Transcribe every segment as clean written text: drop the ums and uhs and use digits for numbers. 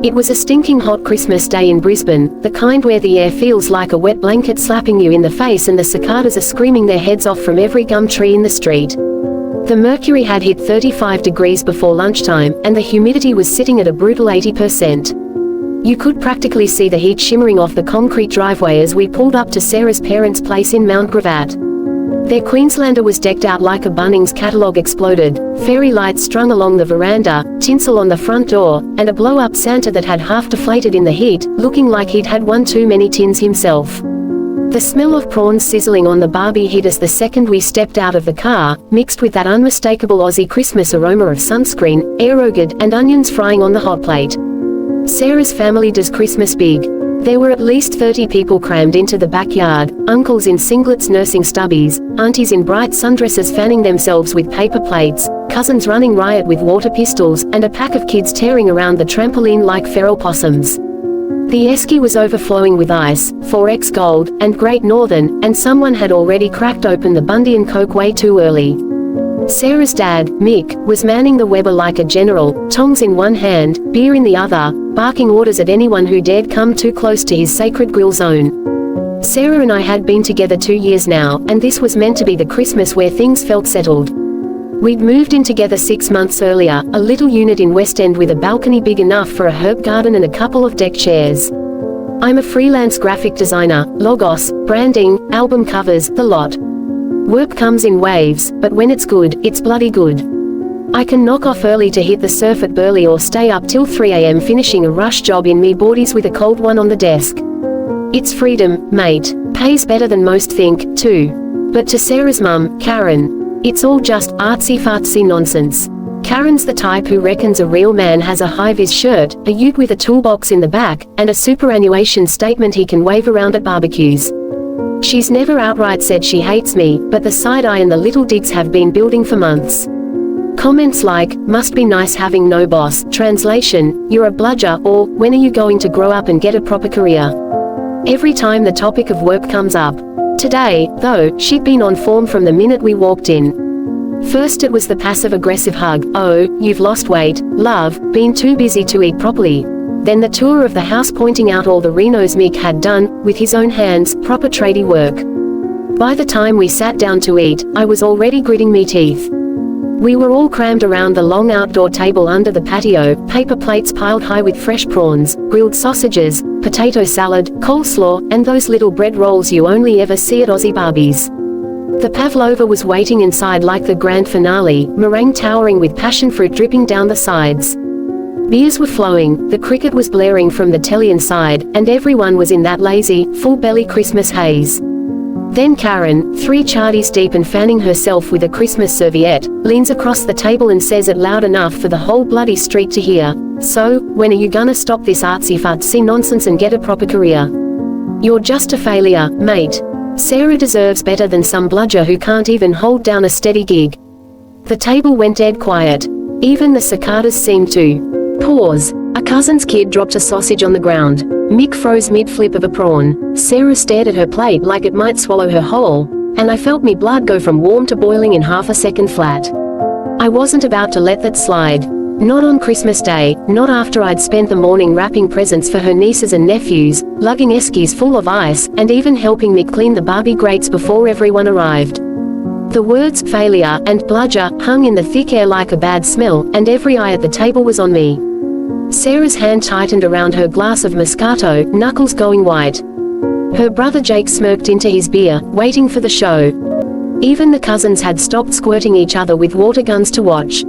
It was a stinking hot Christmas day in Brisbane, the kind where the air feels like a wet blanket slapping you in the face and the cicadas are screaming their heads off from every gum tree in the street. The mercury had hit 35 degrees before lunchtime, and the humidity was sitting at a brutal 80%. You could practically see the heat shimmering off the concrete driveway as we pulled up to Sarah's parents' place in Mount Gravatt. Their Queenslander was decked out like a Bunnings catalogue exploded, fairy lights strung along the veranda, tinsel on the front door, and a blow-up Santa that had half deflated in the heat, looking like he'd had one too many tins himself. The smell of prawns sizzling on the barbie hit us the second we stepped out of the car, mixed with that unmistakable Aussie Christmas aroma of sunscreen, erupted, and onions frying on the hot plate. Sarah's family does Christmas big. There were at least 30 people crammed into the backyard, uncles in singlets nursing stubbies, aunties in bright sundresses fanning themselves with paper plates, cousins running riot with water pistols, and a pack of kids tearing around the trampoline like feral possums. The esky was overflowing with ice, 4X Gold, and Great Northern, and someone had already cracked open the Bundy and Coke way too early. Sarah's dad, Mick, was manning the Weber like a general, tongs in one hand, beer in the other, barking orders at anyone who dared come too close to his sacred grill zone. Sarah and I had been together 2 years now, and this was meant to be the Christmas where things felt settled. We'd moved in together 6 months earlier, a little unit in West End with a balcony big enough for a herb garden and a couple of deck chairs. I'm a freelance graphic designer, logos, branding, album covers, the lot. Work comes in waves, but when it's good, it's bloody good. I can knock off early to hit the surf at Burleigh or stay up till 3 a.m. finishing a rush job in me boardies with a cold one on the desk. It's freedom, mate. Pays better than most think, too. But to Sarah's mum, Karen, it's all just artsy-fartsy nonsense. Karen's the type who reckons a real man has a high-vis shirt, a ute with a toolbox in the back, and a superannuation statement he can wave around at barbecues. She's never outright said she hates me, but the side-eye and the little digs have been building for months. Comments like, must be nice having no boss, translation, you're a bludger, or, when are you going to grow up and get a proper career? Every time the topic of work comes up. Today, though, she'd been on form from the minute we walked in. First it was the passive-aggressive hug, oh, you've lost weight, love, been too busy to eat properly. Then the tour of the house pointing out all the renos Mick had done, with his own hands, proper tradie work. By the time we sat down to eat, I was already gritting me teeth. We were all crammed around the long outdoor table under the patio, paper plates piled high with fresh prawns, grilled sausages, potato salad, coleslaw, and those little bread rolls you only ever see at Aussie Barbies. The pavlova was waiting inside like the grand finale, meringue towering with passion fruit dripping down the sides. Beers were flowing, the cricket was blaring from the telly inside, and everyone was in that lazy, full-belly Christmas haze. Then Karen, 3 charties deep and fanning herself with a Christmas serviette, leans across the table and says it loud enough for the whole bloody street to hear, so, when are you gonna stop this artsy-fartsy nonsense and get a proper career? You're just a failure, mate. Sarah deserves better than some bludger who can't even hold down a steady gig. The table went dead quiet. Even the cicadas seemed to pause. A cousin's kid dropped a sausage on the ground. Mick froze mid-flip of a prawn. Sarah stared at her plate like it might swallow her whole, and I felt me blood go from warm to boiling in half a second flat. I wasn't about to let that slide. Not on Christmas Day, not after I'd spent the morning wrapping presents for her nieces and nephews, lugging eskies full of ice, and even helping Mick clean the Barbie grates before everyone arrived. The words failure and bludger hung in the thick air like a bad smell, and every eye at the table was on me. Sarah's hand tightened around her glass of Moscato, knuckles going white. Her brother Jake smirked into his beer, waiting for the show. Even the cousins had stopped squirting each other with water guns to watch.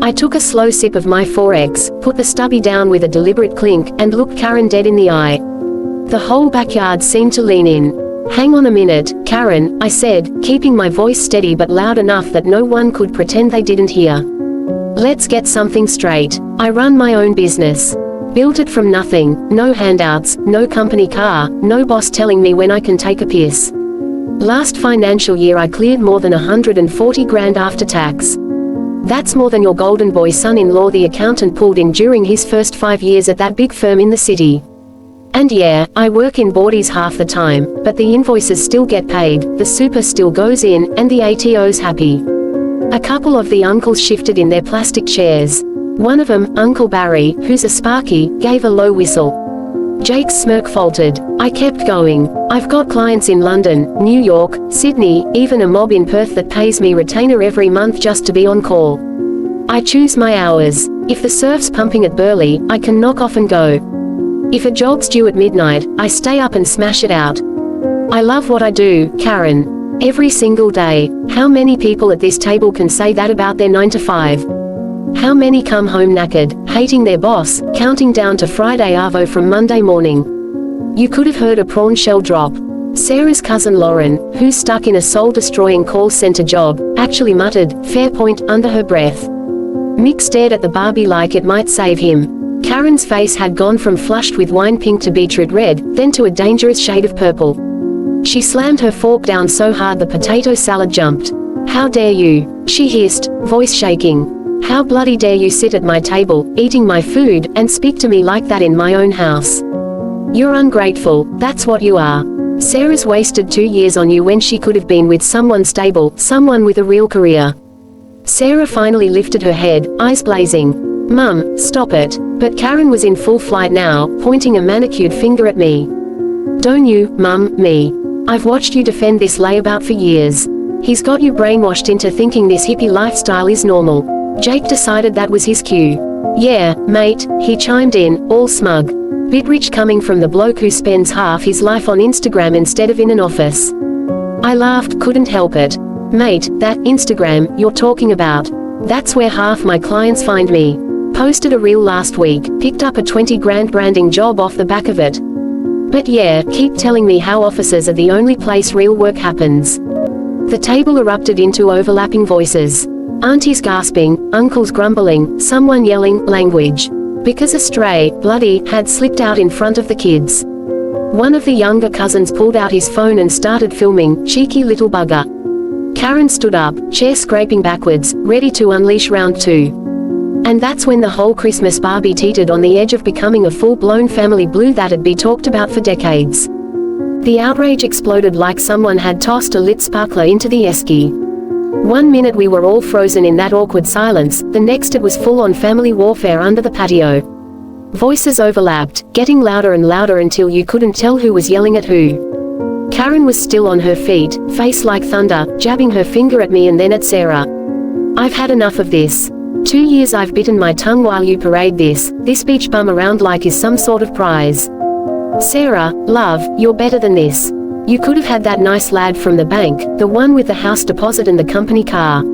I took a slow sip of my 4X, put the stubby down with a deliberate clink, and looked Karen dead in the eye. The whole backyard seemed to lean in. Hang on a minute, Karen, I said, keeping my voice steady but loud enough that no one could pretend they didn't hear. Let's get something straight. I run my own business. Built it from nothing, no handouts, no company car, no boss telling me when I can take a piss. Last financial year I cleared more than 140 grand after tax. That's more than your golden boy son-in-law the accountant pulled in during his first 5 years at that big firm in the city. And yeah, I work in boardies half the time, but the invoices still get paid, the super still goes in, and the ATO's happy. A couple of the uncles shifted in their plastic chairs. One of 'em, Uncle Barry, who's a Sparky, gave a low whistle. Jake's smirk faltered. I kept going. I've got clients in London, New York, Sydney, even a mob in Perth that pays me retainer every month just to be on call. I choose my hours. If the surf's pumping at Burleigh, I can knock off and go. If a job's due at midnight, I stay up and smash it out. I love what I do, Karen. Every single day. How many people at this table can say that about their 9 to 5? How many come home knackered, hating their boss, counting down to Friday arvo from Monday morning? You could have heard a prawn shell drop. Sarah's cousin Lauren, who's stuck in a soul-destroying call center job, actually muttered, "Fair point," under her breath. Mick stared at the Barbie like it might save him. Karen's face had gone from flushed with wine pink to beetroot red, then to a dangerous shade of purple. She slammed her fork down so hard the potato salad jumped. "How dare you?" she hissed, voice shaking. "How bloody dare you sit at my table, eating my food, and speak to me like that in my own house? You're ungrateful, that's what you are. Sarah's wasted 2 years on you when she could have been with someone stable, someone with a real career." Sarah finally lifted her head, eyes blazing. "Mum, stop it." But Karen was in full flight now, pointing a manicured finger at me. "Don't you, Mum, me. I've watched you defend this layabout for years. He's got you brainwashed into thinking this hippie lifestyle is normal." Jake decided that was his cue. "Yeah, mate," he chimed in, all smug. Bit rich coming from the bloke who spends half his life on Instagram instead of in an office. I laughed, couldn't help it. "Mate, that Instagram you're talking about, that's where half my clients find me. Posted a reel last week, picked up a 20 grand branding job off the back of it. But yeah, keep telling me how offices are the only place real work happens." The table erupted into overlapping voices. Aunties gasping, uncles grumbling, someone yelling, language. Because a stray, bloody, had slipped out in front of the kids. One of the younger cousins pulled out his phone and started filming, cheeky little bugger. Karen stood up, chair scraping backwards, ready to unleash round 2. And that's when the whole Christmas Barbie teetered on the edge of becoming a full-blown family blue that'd be talked about for decades. The outrage exploded like someone had tossed a lit sparkler into the esky. 1 minute we were all frozen in that awkward silence, the next it was full-on family warfare under the patio. Voices overlapped, getting louder and louder until you couldn't tell who was yelling at who. Karen was still on her feet, face like thunder, jabbing her finger at me and then at Sarah. "I've had enough of this. 2 years I've bitten my tongue while you parade this beach bum around like is some sort of prize. Sarah, love, you're better than this. You could have had that nice lad from the bank, the one with the house deposit and the company car."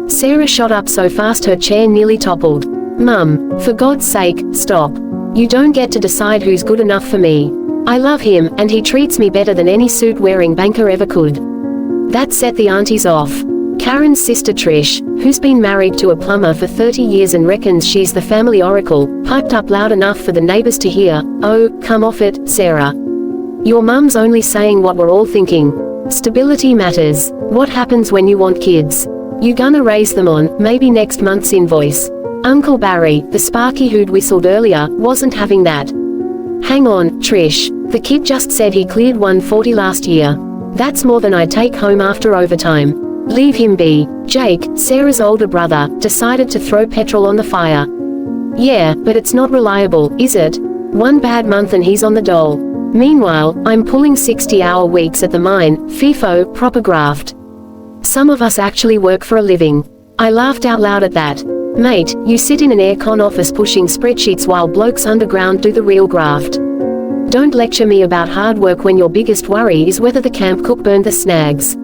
Sarah shot up so fast her chair nearly toppled. "Mum, for God's sake, stop. You don't get to decide who's good enough for me. I love him, and he treats me better than any suit-wearing banker ever could." That set the aunties off. Karen's sister Trish, who's been married to a plumber for 30 years and reckons she's the family oracle, piped up loud enough for the neighbors to hear, "Oh, come off it, Sarah. Your mum's only saying what we're all thinking. Stability matters. What happens when you want kids? You gonna raise them on, maybe next month's invoice." Uncle Barry, the Sparky who'd whistled earlier, wasn't having that. "Hang on, Trish. The kid just said he cleared 140 last year. That's more than I take home after overtime. Leave him be." Jake, Sarah's older brother, decided to throw petrol on the fire. "Yeah, but it's not reliable, is it? One bad month and he's on the dole. Meanwhile, I'm pulling 60-hour weeks at the mine, FIFO, proper graft. Some of us actually work for a living." I laughed out loud at that. "Mate, you sit in an aircon office pushing spreadsheets while blokes underground do the real graft. Don't lecture me about hard work when your biggest worry is whether the camp cook burned the snags."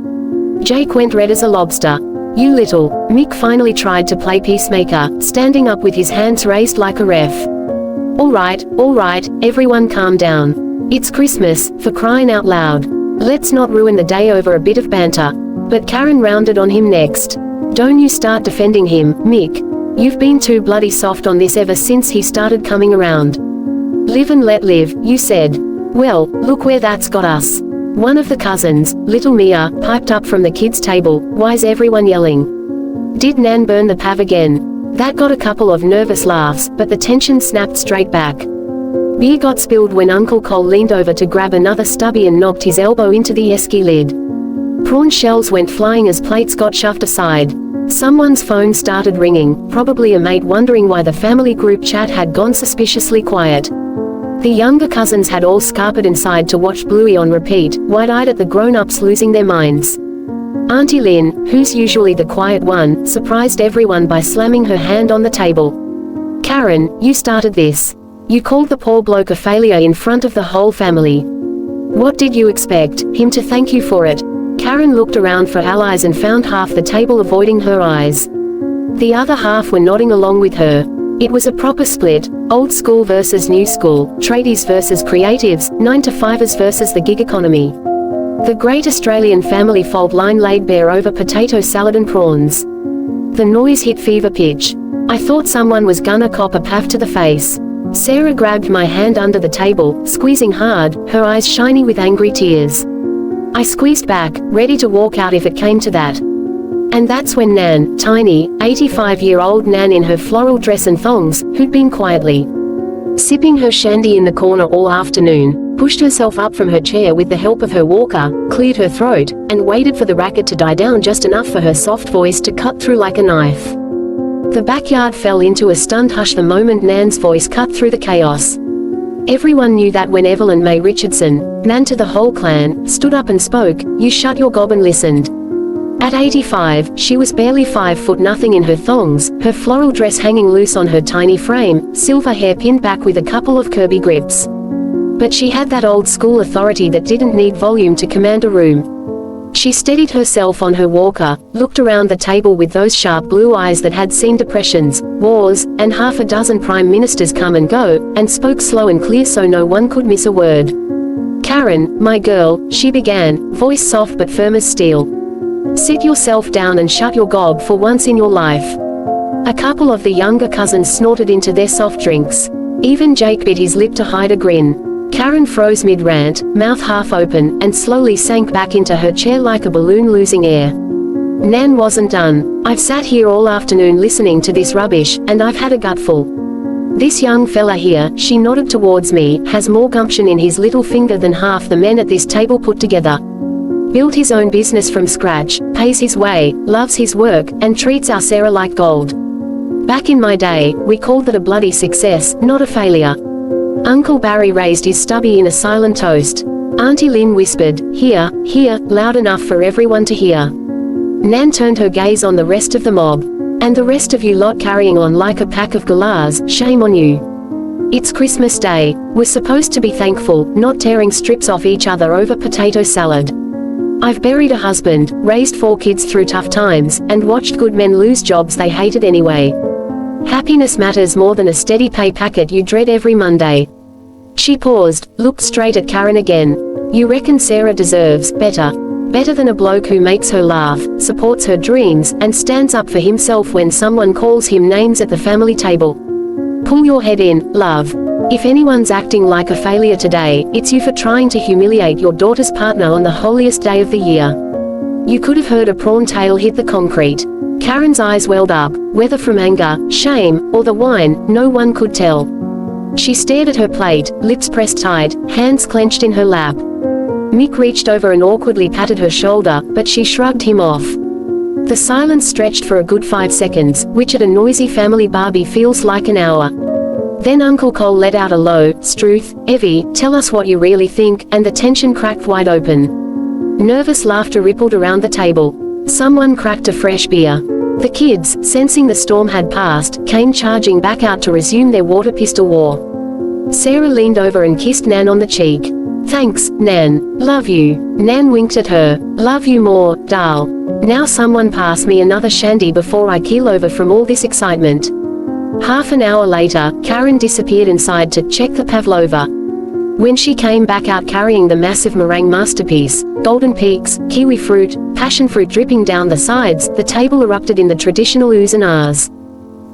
Jake went red as a lobster. "You little." Mick finally tried to play peacemaker, standing up with his hands raised like a ref. All right, everyone calm down. It's Christmas, for crying out loud. Let's not ruin the day over a bit of banter." But Karen rounded on him next. "Don't you start defending him, Mick. You've been too bloody soft on this ever since he started coming around. Live and let live, you said. Well, look where that's got us." One of the cousins, little Mia, piped up from the kids' table, "Why's everyone yelling? Did Nan burn the pav again?" That got a couple of nervous laughs, but the tension snapped straight back. Beer got spilled when Uncle Cole leaned over to grab another stubby and knocked his elbow into the esky lid. Prawn shells went flying as plates got shoved aside. Someone's phone started ringing, probably a mate wondering why the family group chat had gone suspiciously quiet. The younger cousins had all scarpered inside to watch Bluey on repeat, wide-eyed at the grown-ups losing their minds. Auntie Lynn, who's usually the quiet one, surprised everyone by slamming her hand on the table. "Karen, you started this. You called the poor bloke a failure in front of the whole family. What did you expect, him to thank you for it?" Karen looked around for allies and found half the table avoiding her eyes. The other half were nodding along with her. It was a proper split, old school versus new school, tradies versus creatives, 9-to-5ers versus the gig economy. The great Australian family fault line laid bare over potato salad and prawns. The noise hit fever pitch. I thought someone was gonna cop a pav to the face. Sarah grabbed my hand under the table, squeezing hard, her eyes shiny with angry tears. I squeezed back, ready to walk out if it came to that. And that's when Nan, tiny, 85-year-old Nan in her floral dress and thongs, who'd been quietly sipping her shandy in the corner all afternoon, pushed herself up from her chair with the help of her walker, cleared her throat, and waited for the racket to die down just enough for her soft voice to cut through like a knife. The backyard fell into a stunned hush the moment Nan's voice cut through the chaos. Everyone knew that when Evelyn May Richardson, Nan to the whole clan, stood up and spoke, you shut your gob and listened. At 85, she was barely 5'0" in her thongs, her floral dress hanging loose on her tiny frame, silver hair pinned back with a couple of Kirby grips. But she had that old school authority that didn't need volume to command a room. She steadied herself on her walker, looked around the table with those sharp blue eyes that had seen depressions, wars, and half a dozen prime ministers come and go, and spoke slow and clear so no one could miss a word. "Karen, my girl," she began, voice soft but firm as steel. "Sit yourself down and shut your gob for once in your life." A couple of the younger cousins snorted into their soft drinks. Even Jake bit his lip to hide a grin. Karen froze mid-rant, mouth half open, and slowly sank back into her chair like a balloon losing air. Nan wasn't done. "I've sat here all afternoon listening to this rubbish, and I've had a gutful. This young fella here," she nodded towards me, "has more gumption in his little finger than half the men at this table put together. Built his own business from scratch, pays his way, loves his work, and treats our Sarah like gold. Back in my day, we called that a bloody success, not a failure." Uncle Barry raised his stubby in a silent toast. Auntie Lynn whispered, "Here, here," loud enough for everyone to hear. Nan turned her gaze on the rest of the mob. "And the rest of you lot carrying on like a pack of galahs, shame on you. It's Christmas Day. We're supposed to be thankful, not tearing strips off each other over potato salad. I've buried a husband, raised 4 kids through tough times, and watched good men lose jobs they hated anyway. Happiness matters more than a steady pay packet you dread every Monday." She paused, looked straight at Karen again. "You reckon Sarah deserves better? Better than a bloke who makes her laugh, supports her dreams, and stands up for himself when someone calls him names at the family table? Pull your head in, love. If anyone's acting like a failure today, it's you for trying to humiliate your daughter's partner on the holiest day of the year." You could have heard a prawn tail hit the concrete. Karen's eyes welled up, whether from anger, shame, or the wine, no one could tell. She stared at her plate, lips pressed tight, hands clenched in her lap. Mick reached over and awkwardly patted her shoulder, but she shrugged him off. The silence stretched for a good 5 seconds, which at a noisy family barbie feels like an hour. Then Uncle Cole let out a low, "Struth, Evie, tell us what you really think," and the tension cracked wide open. Nervous laughter rippled around the table. Someone cracked a fresh beer. The kids, sensing the storm had passed, came charging back out to resume their water pistol war. Sarah leaned over and kissed Nan on the cheek. "Thanks, Nan. Love you." Nan winked at her. "Love you more, Dal. Now someone pass me another shandy before I keel over from all this excitement." Half an hour later, Karen disappeared inside to check the pavlova. When she came back out carrying the massive meringue masterpiece, golden peaks, kiwi fruit, passion fruit dripping down the sides, the table erupted in the traditional oohs and ahs.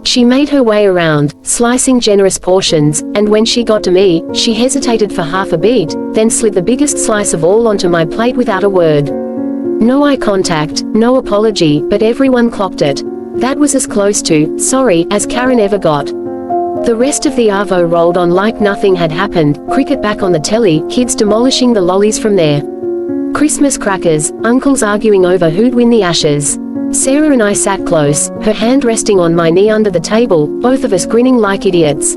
She made her way around, slicing generous portions, and when she got to me, she hesitated for half a beat, then slid the biggest slice of all onto my plate without a word. No eye contact, no apology, but everyone clocked it. That was as close to sorry as Karen ever got. The rest of the arvo rolled on like nothing had happened, cricket back on the telly, kids demolishing the lollies from there. Christmas crackers, uncles arguing over who'd win the Ashes. Sarah and I sat close, her hand resting on my knee under the table, both of us grinning like idiots.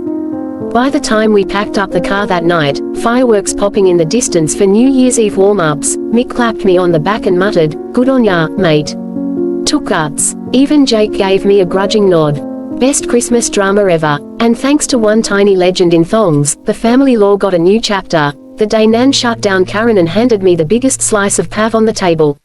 By the time we packed up the car that night, fireworks popping in the distance for New Year's Eve warm-ups, Mick clapped me on the back and muttered, "Good on ya, mate." Took guts. Even Jake gave me a grudging nod. Best Christmas drama ever. And thanks to one tiny legend in thongs, the family lore got a new chapter. The day Nan shut down Karen and handed me the biggest slice of pav on the table.